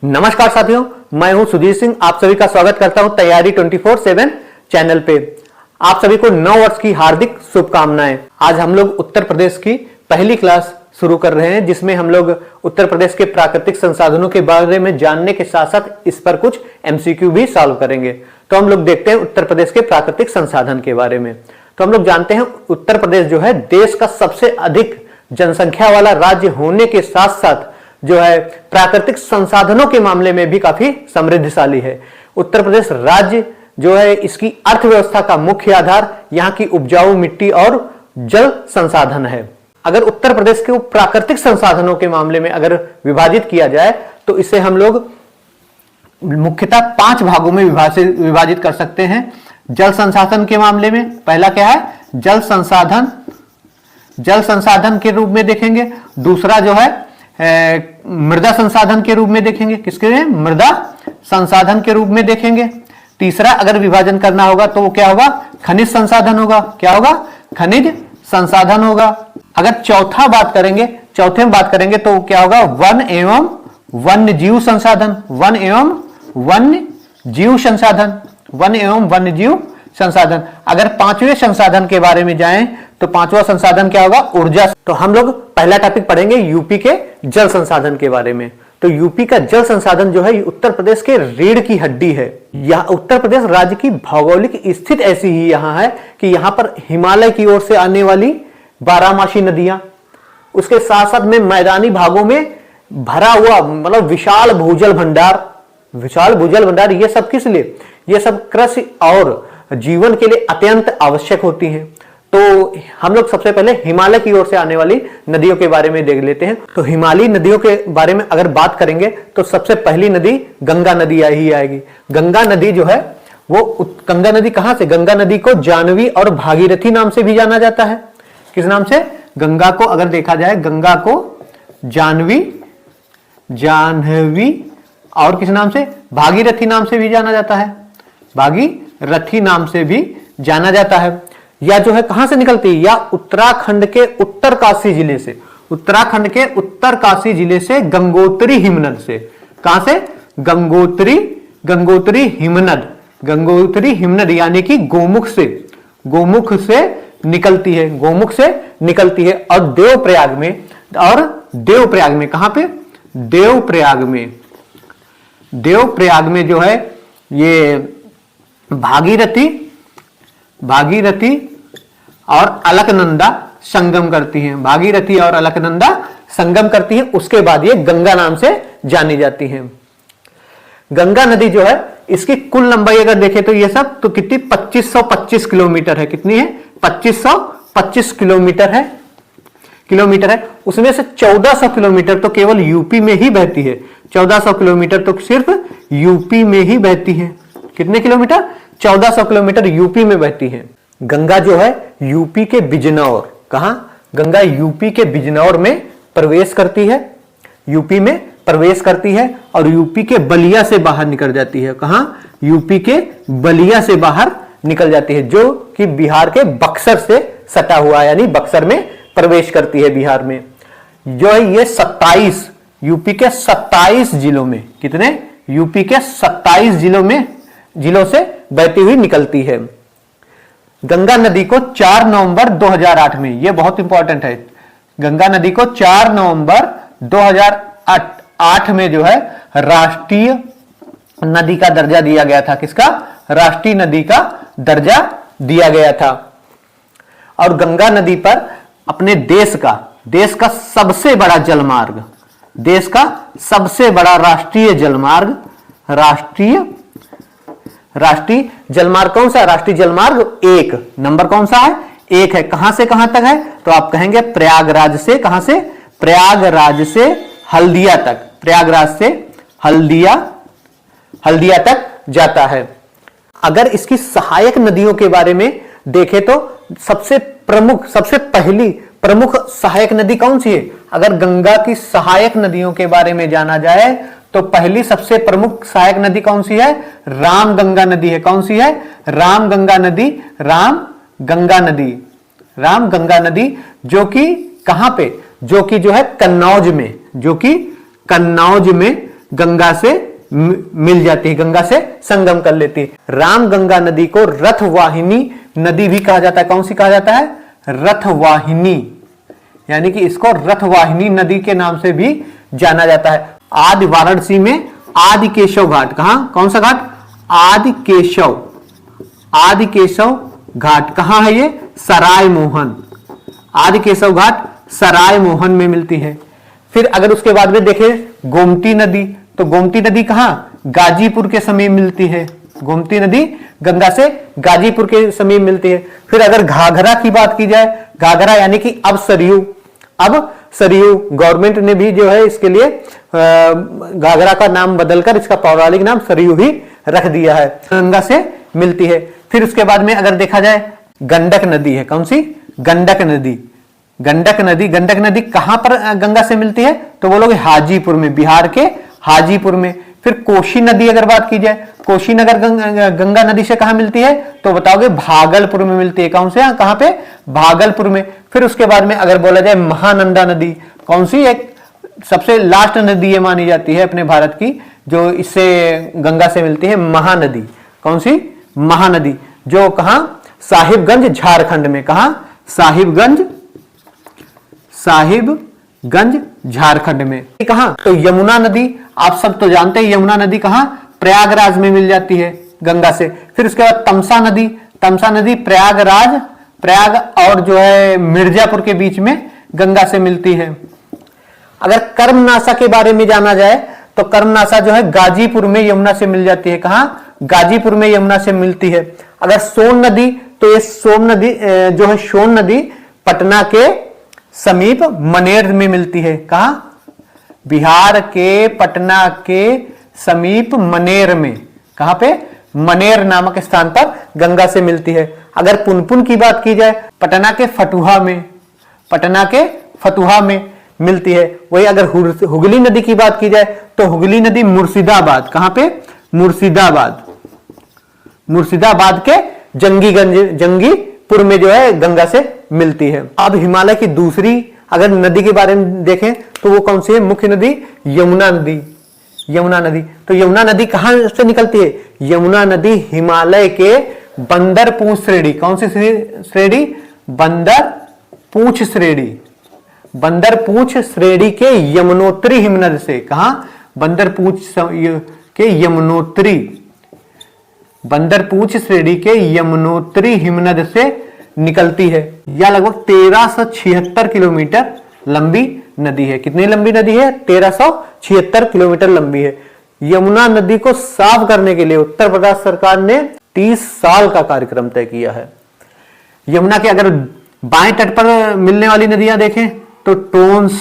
नमस्कार साथियों, मैं हूं सुधीर सिंह। आप सभी का स्वागत करता हूं तैयारी 24/7 चैनल पे। आप सभी को नव वर्ष की हार्दिक शुभकामनाएं। आज हम लोग उत्तर प्रदेश की पहली क्लास शुरू कर रहे हैं, जिसमें हम लोग उत्तर प्रदेश के प्राकृतिक संसाधनों के बारे में जानने के साथ साथ इस पर कुछ एमसीक्यू भी सॉल्व करेंगे। तो हम लोग देखते हैं उत्तर प्रदेश के प्राकृतिक संसाधन के बारे में। तो हम लोग जानते हैं उत्तर प्रदेश जो है देश का सबसे अधिक जनसंख्या वाला राज्य होने के साथ साथ जो है प्राकृतिक संसाधनों के मामले में भी काफी समृद्धशाली है। उत्तर प्रदेश राज्य जो है इसकी अर्थव्यवस्था का मुख्य आधार यहाँ की उपजाऊ मिट्टी और जल संसाधन है। अगर उत्तर प्रदेश के प्राकृतिक संसाधनों के मामले में अगर विभाजित किया जाए तो इसे हम लोग मुख्यतः 5 भागों में विभाजित कर सकते हैं। जल संसाधन के मामले में पहला क्या है, जल संसाधन के रूप में देखेंगे। दूसरा जो है मृदा संसाधन के रूप में देखेंगे। किसके लिए? मृदा संसाधन के रूप में देखेंगे। तीसरा अगर विभाजन करना होगा तो वो क्या होगा, खनिज संसाधन होगा। क्या होगा? खनिज संसाधन होगा। अगर चौथे में बात करेंगे तो क्या होगा, वन एवं वन्य जीव संसाधन। वन एवं वन्य जीव संसाधन। अगर 5वें संसाधन के बारे में जाएं तो 5वां संसाधन क्या होगा, ऊर्जा। तो हम लोग पहला टॉपिक पढ़ेंगे यूपी के जल संसाधन के बारे में। तो यूपी का जल संसाधन जो है उत्तर प्रदेश के रीढ़ की हड्डी है। यह उत्तर प्रदेश राज्य की भौगोलिक स्थिति ऐसी ही यहाँ है कि यहाँ पर हिमालय की ओर से आने वाली बारहमासी नदियां, उसके साथ साथ में मैदानी भागों में भरा हुआ मतलब विशाल भूजल भंडार। ये सब किस लिए? ये सब कृषि और जीवन के लिए अत्यंत आवश्यक होती हैं। तो हम लोग सबसे पहले हिमालय की ओर से आने वाली नदियों के बारे में देख लेते हैं। तो हिमालयी नदियों के बारे में अगर बात करेंगे तो सबसे पहली नदी गंगा नदी ही आएगी। गंगा नदी जो है वो गंगा नदी कहां से? गंगा नदी को जाह्नवी और भागीरथी नाम से भी जाना जाता है। किस नाम से? गंगा को अगर देखा जाए, गंगा को जाह्नवी और किस नाम से? भागीरथी नाम से भी जाना जाता है। भागीरथी नाम से भी जाना जाता है। या जो है कहां से निकलती है? या उत्तराखंड के उत्तरकाशी जिले से गंगोत्री हिमनद से। कहां से? गंगोत्री हिमनद यानी कि गोमुख से निकलती है। और देवप्रयाग में कहां पे? देवप्रयाग में जो है ये भागीरथी और अलकनंदा संगम करती हैं। उसके बाद ये गंगा नाम से जानी जाती हैं। गंगा नदी जो है इसकी कुल लंबाई अगर देखें तो ये सब तो कितनी 2525 किलोमीटर है। कितनी है? 2525 किलोमीटर है। उसमें से 1400 किलोमीटर तो केवल यूपी में ही बहती है। 1400 किलोमीटर तो सिर्फ यूपी में ही बहती है। कितने किलोमीटर? 1400 किलोमीटर यूपी में बहती है। गंगा जो है यूपी के बिजनौर, कहां? गंगा यूपी के बिजनौर में प्रवेश करती है और यूपी के बलिया से बाहर निकल जाती है। कहां? यूपी के बलिया से बाहर निकल जाती है, जो कि बिहार के बक्सर से सटा हुआ, यानी बक्सर में प्रवेश करती है बिहार में। जो है ये 27 यूपी के 27 जिलों में, कितने? यूपी के 27 जिलों से बहती हुई निकलती है। गंगा नदी को 4 नवंबर 2008 में, यह बहुत इंपॉर्टेंट है, गंगा नदी को 4 नवंबर 2008 में जो है राष्ट्रीय नदी का दर्जा दिया गया था। किसका? राष्ट्रीय नदी का दर्जा दिया गया था। और गंगा नदी पर अपने देश का सबसे बड़ा जलमार्ग, देश का सबसे बड़ा राष्ट्रीय जलमार्ग कौन सा? राष्ट्रीय जलमार्ग 1 नंबर कौन सा है? 1 है। कहां से कहां तक है? तो आप कहेंगे प्रयागराज से, कहां से? प्रयागराज से हल्दिया तक। प्रयागराज से हल्दिया तक जाता है। अगर इसकी सहायक नदियों के बारे में देखें तो सबसे पहली प्रमुख सहायक नदी कौन सी है? अगर गंगा की सहायक नदियों के बारे में जाना जाए तो पहली सबसे प्रमुख सहायक नदी कौन सी है? रामगंगा नदी है। कौन सी है? रामगंगा नदी, जो कि कहां पे? जो कि जो है कन्नौज में गंगा से मिल जाती है, गंगा से संगम कर लेती है। राम गंगा नदी को रथवाहिनी नदी भी कहा जाता है। कौन सी कहा जाता है? रथवाहिनी, यानी कि इसको रथवाहिनी नदी के नाम से भी जाना जाता है। आदि वाराणसी में आदि केशव घाट, कहां, कौन सा घाट? आदि केशव घाट कहां है? ये सराय मोहन, आदि केशव घाट सराय मोहन में मिलती है। फिर अगर उसके बाद में देखें गोमती नदी, तो गोमती नदी कहां? गाजीपुर के समीप मिलती है। गोमती नदी गंगा से गाजीपुर के समीप मिलती है। फिर अगर घाघरा की बात की जाए, घाघरा यानी कि अब सरयू गवर्नमेंट ने भी जो है इसके लिए घाघरा का नाम बदलकर इसका पौराणिक नाम सरयू ही रख दिया है, गंगा से मिलती है। फिर उसके बाद में अगर देखा जाए गंडक नदी है, कौन सी? गंडक नदी कहां पर गंगा से मिलती है? तो बोलोगे हाजीपुर में, बिहार के हाजीपुर में। फिर कोशी नदी अगर बात की जाए, कोशी नगर गंगा नदी से कहां मिलती है? तो बताओगे भागलपुर में मिलती है। कौन से? कहां पे? भागलपुर में। फिर उसके बाद में अगर बोला जाए महानंदा नदी, कौन सी? एक सबसे लास्ट नदी ये मानी जाती है अपने भारत की, जो इससे गंगा से मिलती है, महानदी। कौन सी? महानदी, जो कहां? साहिबगंज झारखंड में। कहां? साहिबगंज झारखंड में। कहां? तो यमुना नदी, आप सब तो जानते हैं यमुना नदी कहां? प्रयागराज में मिल जाती है गंगा से। फिर उसके बाद तमसा नदी प्रयाग और जो है मिर्जापुर के बीच में गंगा से मिलती है। अगर कर्मनाशा के बारे में जाना जाए तो कर्मनाशा जो है गाजीपुर में यमुना से मिल जाती है। कहां? गाजीपुर में यमुना से मिलती है। अगर सोन नदी, तो ये सोन नदी जो है सोन नदी पटना के समीप मनेर में मिलती है। कहां? बिहार के पटना के समीप मनेर में। कहां पे? मनेर नामक स्थान पर गंगा से मिलती है। अगर पुनपुन की बात की जाए, पटना के फतुहा में मिलती है। वही अगर हुगली नदी की बात की जाए तो हुगली नदी मुर्शिदाबाद, कहां पे? मुर्शिदाबाद के जंगीपुर में जो है गंगा से मिलती है। अब हिमालय की दूसरी अगर नदी के बारे में देखें तो वो कौन सी है? मुख्य नदी यमुना नदी। तो यमुना नदी कहां से निकलती है? यमुना नदी हिमालय के बंदरपूंछ श्रेणी, कौन सी श्रेणी? बंदरपूंछ श्रेणी के यमुनोत्री हिमनद से। कहां? बंदरपूंछ श्रेणी के यमुनोत्री हिमनद से निकलती है। यह लगभग 1376 किलोमीटर लंबी नदी है। कितनी लंबी नदी है? 1376 किलोमीटर लंबी है। यमुना नदी को साफ करने के लिए उत्तर प्रदेश सरकार ने 30 साल का कार्यक्रम तय किया है। यमुना के अगर बाएं तट पर मिलने वाली नदियां देखें तो टोंस,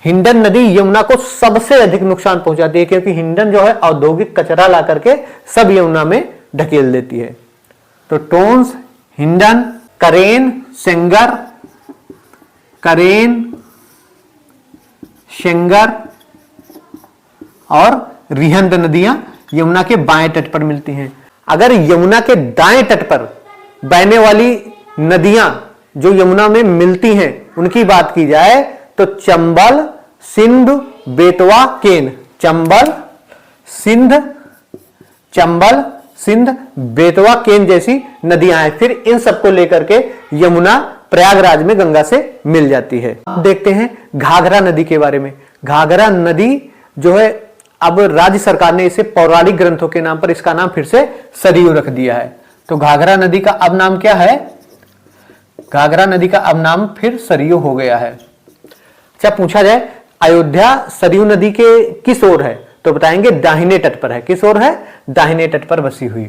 हिंडन नदी यमुना को सबसे अधिक नुकसान पहुंचाती है, क्योंकि हिंडन जो है औद्योगिक कचरा ला करके सब यमुना में ढकेल देती है। तो टोंस, हिंडन, करेन, शेंगर और रिहंद नदियां यमुना के बाएं तट पर मिलती हैं। अगर यमुना के दाएं तट पर बहने वाली नदियां जो यमुना में मिलती हैं उनकी बात की जाए तो चंबल, सिंध, बेतवा, केन। चंबल, सिंध, बेतवा, केन जैसी नदियां हैं। फिर इन सबको लेकर के यमुना प्रयागराज में गंगा से मिल जाती है। अब देखते हैं घाघरा नदी के बारे में। घाघरा नदी जो है अब राज्य सरकार ने इसे पौराणिक ग्रंथों के नाम पर इसका नाम फिर से सरयू रख दिया है। तो घाघरा नदी का अब नाम क्या है? घाघरा नदी का अब नाम फिर सरयू हो गया है। अच्छा, पूछा जाए अयोध्या सरयू नदी के किस ओर है तो बताएंगे दाहिने तट पर है। किस ओर है? दाहिने तट पर बसी हुई।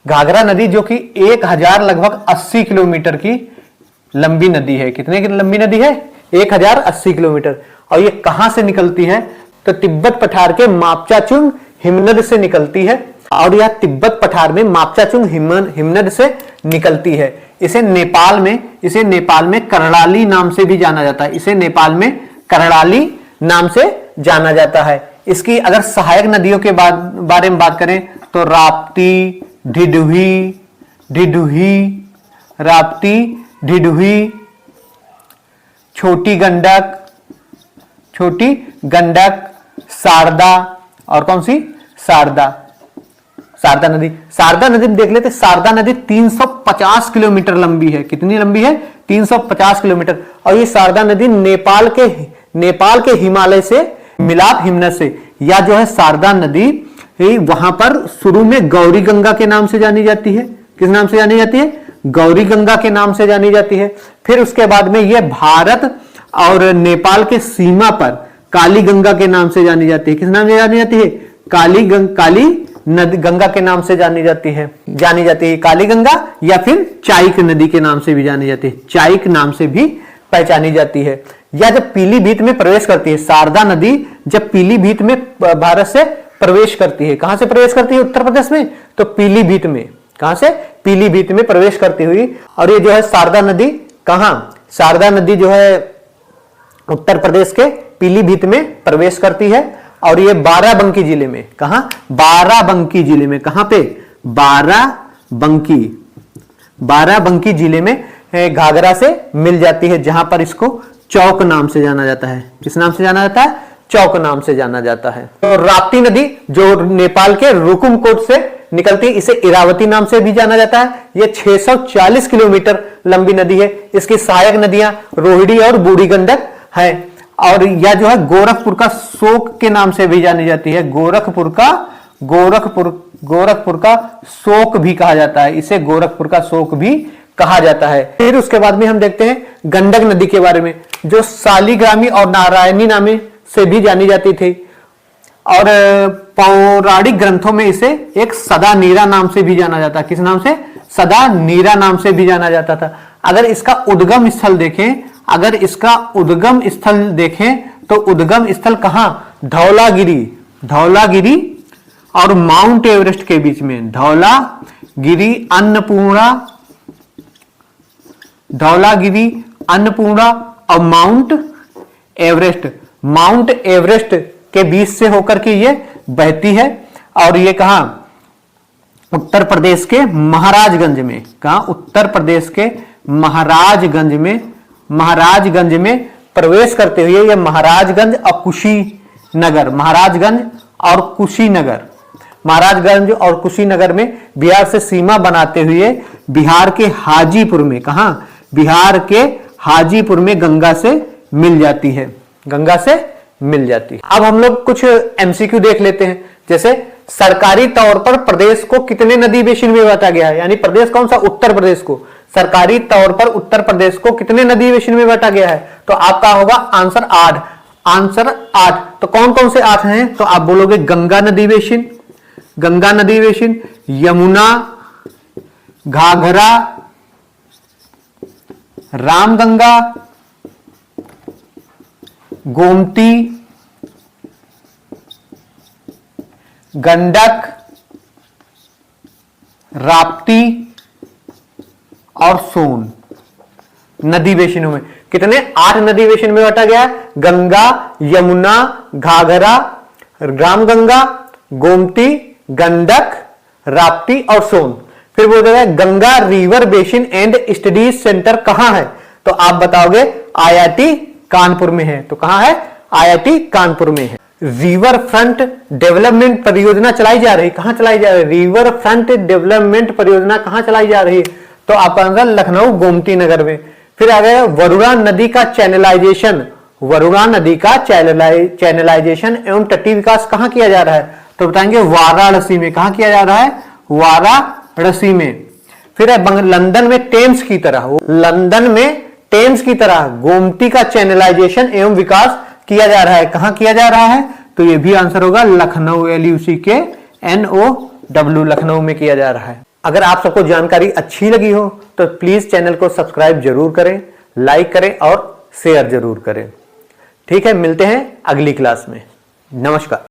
घाघरा नदी जो कि 1000 लगभग 80 किलोमीटर की लंबी नदी है। कितने की लंबी नदी है? 1080 किलोमीटर। और ये कहां से निकलती है? तो तिब्बत पठार के मापचाचुंग हिमनद से निकलती है। और यह तिब्बत पठार में मापचाचुंग हिमनद से निकलती है। इसे नेपाल में करड़ाली नाम से भी जाना जाता है। इसे नेपाल में करड़ाली नाम से जाना जाता है। इसकी अगर सहायक नदियों के बारे में बात करें तो राप्ती, ढिढुही, छोटी गंडक, शारदा, और कौन सी, शारदा नदी। शारदा नदी देख लेते, शारदा नदी 350 किलोमीटर लंबी है। कितनी लंबी है? 350 किलोमीटर। और ये शारदा नदी नेपाल के हिमालय से मिलाप हिमनद से, या जो है शारदा नदी वहां पर शुरू में गौरी गंगा के नाम से जानी जाती है। किस नाम से जानी जाती है? गौरी गंगा के नाम से जानी जाती है। फिर उसके बाद में ये भारत और नेपाल के सीमा पर काली गंगा के नाम से जानी जाती है। किस नाम से जानी जाती है? काली नदी गंगा के नाम से जानी जाती है काली गंगा, या फिर चाइक नदी के नाम से भी जानी जाती है, चाइक नाम से भी पहचानी जाती है। या जब पीलीभीत में प्रवेश करती है, शारदा नदी जब पीलीभीत में भारत से प्रवेश करती है, कहां से प्रवेश करती है? उत्तर प्रदेश में, तो पीलीभीत में। कहां से? पीलीभीत में प्रवेश करती हुई। और ये जो है शारदा नदी कहां? शारदा नदी जो है उत्तर प्रदेश के पीलीभीत में प्रवेश करती है। और ये बाराबंकी जिले में, कहां? बाराबंकी जिले में। कहां पे? बाराबंकी जिले में घाघरा से मिल जाती है, जहां पर इसको चौक नाम से जाना जाता है। किस नाम से जाना जाता है? चौक नाम से जाना जाता है। तो राप्ती नदी जो नेपाल के रुकुमकोट से निकलती है, इसे इरावती नाम से भी जाना जाता है। यह 640 किलोमीटर लंबी नदी है। इसकी सहायक नदियां रोहिणी और बूढ़ी गंडक है। और यह जो है गोरखपुर का शोक के नाम से भी जानी जाती है। गोरखपुर का शोक भी कहा जाता है, इसे गोरखपुर का शोक भी कहा जाता है। फिर उसके बाद में हम देखते हैं गंडक नदी के बारे में, जो शालिग्रामी और नारायणी नामे से भी जानी जाती थी। और पौराणिक ग्रंथों में इसे एक सदा नीरा नाम से भी जाना जाता है। किस नाम से? सदा नीरा नाम से भी जाना जाता था। अगर इसका उद्गम स्थल देखें तो उद्गम स्थल कहां? धौलागिरी और माउंट एवरेस्ट के बीच में। धौलागिरी अन्नपूर्णा और माउंट एवरेस्ट के बीच से होकर के ये बहती है। और ये कहां? उत्तर प्रदेश के महाराजगंज में। कहां? उत्तर प्रदेश के महाराजगंज में प्रवेश करते हुए यह महाराजगंज और कुशीनगर में बिहार से सीमा बनाते हुए बिहार के हाजीपुर में, कहां? बिहार के हाजीपुर में गंगा से मिल जाती है। अब हम लोग कुछ एमसीक्यू देख लेते हैं। जैसे सरकारी तौर पर प्रदेश को कितने नदी बेसिन में बांटा गया है? यानी प्रदेश कौन सा? उत्तर प्रदेश को। सरकारी तौर पर उत्तर प्रदेश को कितने नदी बेसिन में बांटा गया है? तो आपका होगा आंसर 8। तो कौन कौन से 8 हैं? तो आप बोलोगे गंगा नदी बेसिन, यमुना, घाघरा, रामगंगा, गोमती, गंडक, राप्ती और सोन नदी बेसिनों में। कितने? 8 नदी बेसिन में बांटा गया है। गंगा, यमुना, घाघरा, रामगंगा, गोमती, गंडक, राप्ती और सोन। फिर बोल रहा है Ganga river basin and studies centre कहां है? तो आप बताओगे IIT कानपुर में है। तो कहां है? IIT कानपुर में है। रिवर फ्रंट डेवलपमेंट परियोजना चलाई जा रही, कहां चलाई जा रही है? रिवर फ्रंट डेवलपमेंट परियोजना कहां चलाई जा रही है? तो आपका आंसर लखनऊ गोमती नगर में। फिर आ गया वरुणा नदी का चैनलाइजेशन एवं तटीय विकास कहां किया जा रहा है? तो बताएंगे वाराणसी में। कहां किया जा रहा है? वाराणसी में। फिर है लंदन में टेम्स की तरह गोमती का चैनलाइजेशन एवं विकास किया जा रहा है। कहां किया जा रहा है? तो ये भी आंसर होगा लखनऊ, LUCKNOW, लखनऊ में किया जा रहा है। अगर आप सबको जानकारी अच्छी लगी हो तो प्लीज चैनल को सब्सक्राइब जरूर करें, लाइक करें और शेयर जरूर करें। ठीक है, मिलते हैं अगली क्लास में। नमस्कार।